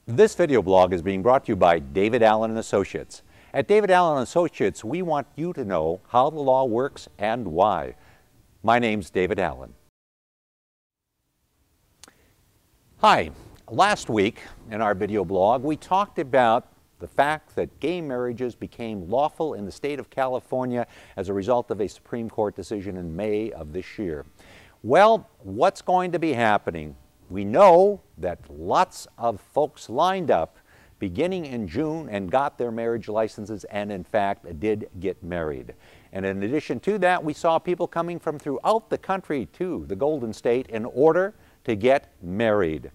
This video blog is being brought to you by David Allen & Associates. At David Allen & Associates, we want you to know how the law works and why. My name's David Allen. Hi. Last week in our video blog, we talked about the fact that gay marriages became lawful in the state of California as a result of a Supreme Court decision in May of this year. Well, what's going to be happening? We know that lots of folks lined up beginning in June and got their marriage licenses and in fact did get married. And in addition to that, we saw people coming from throughout the country to the Golden State in order to get married.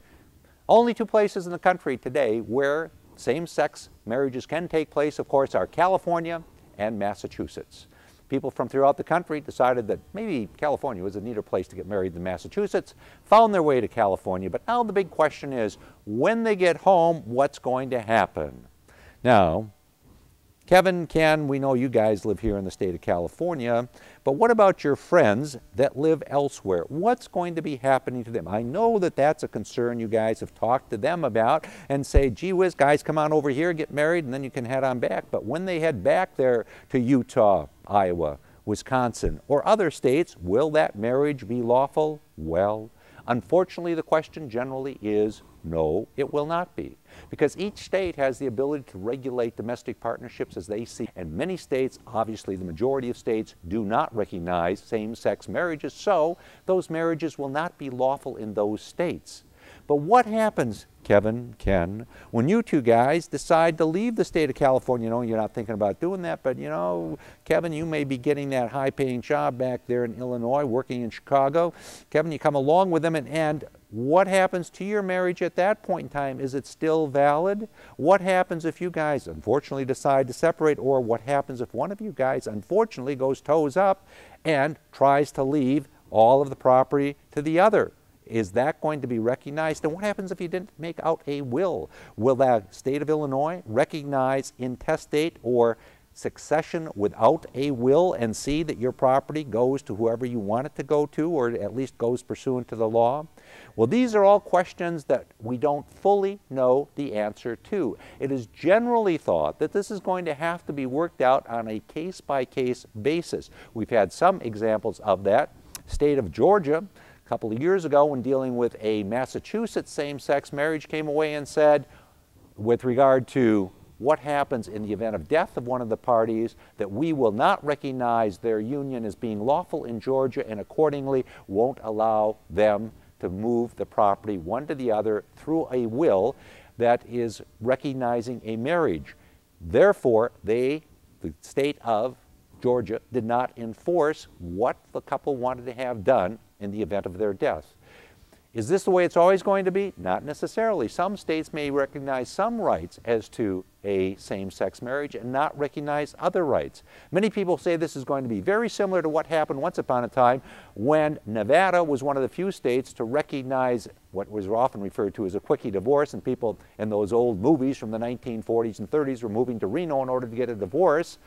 Only two places in the country today where same-sex marriages can take place, of course, are California and Massachusetts. People from throughout the country decided that maybe California was a neater place to get married than Massachusetts, found their way to California. But now the big question is, when they get home, what's going to happen? Now, Kevin, Ken, we know you guys live here in the state of California, but what about your friends that live elsewhere? What's going to be happening to them? I know that that's a concern you guys have talked to them about and say, gee whiz, guys, come on over here, get married, and then you can head on back. But when they head back there to Utah, Iowa, Wisconsin, or other states, will that marriage be lawful? Well, unfortunately, the question generally is no, it will not be, because each state has the ability to regulate domestic partnerships as they see, and many states, obviously the majority of states, do not recognize same-sex marriages, so those marriages will not be lawful in those states. But what happens, Kevin, Ken, when you two guys decide to leave the state of California? You know, you're not thinking about doing that, but you know, Kevin, you may be getting that high-paying job back there in Illinois, working in Chicago. Kevin, you come along with them, and what happens to your marriage at that point in time? Is it still valid? What happens if you guys unfortunately decide to separate, or what happens if one of you guys unfortunately goes toes up and tries to leave all of the property to the other? Is that going to be recognized? And what happens if you didn't make out a will? Will the state of Illinois recognize intestate or succession without a will and see that your property goes to whoever you want it to go to, or at least goes pursuant to the law? Well, these are all questions that we don't fully know the answer to. It is generally thought that this is going to have to be worked out on a case-by-case basis. We've had some examples of that. State of Georgia, a couple of years ago, when dealing with a Massachusetts same-sex marriage, came away and said, with regard to what happens in the event of death of one of the parties, that we will not recognize their union as being lawful in Georgia and accordingly won't allow them to move the property one to the other through a will that is recognizing a marriage. Therefore, the state of Georgia did not enforce what the couple wanted to have done in the event of their death. Is this the way it's always going to be? Not necessarily. Some states may recognize some rights as to a same-sex marriage and not recognize other rights. Many people say this is going to be very similar to what happened once upon a time when Nevada was one of the few states to recognize what was often referred to as a quickie divorce, and people in those old movies from the 1940s and 30s were moving to Reno in order to get a divorce.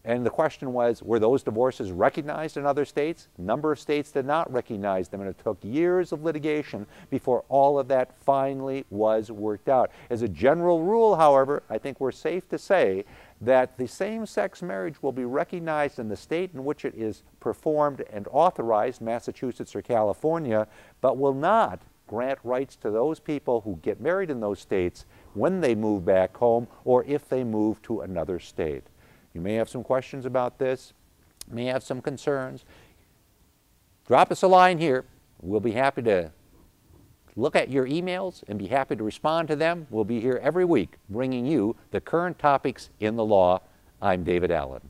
And the question was, were those divorces recognized in other states? A number of states did not recognize them, and it took years of litigation before all of that finally was worked out. As a general rule, however, I think we're safe to say that the same-sex marriage will be recognized in the state in which it is performed and authorized, Massachusetts or California, but will not grant rights to those people who get married in those states when they move back home or if they move to another state. You may have some questions about this, may have some concerns. Drop us a line here. We'll be happy to look at your emails and be happy to respond to them. We'll be here every week bringing you the current topics in the law. I'm David Allen.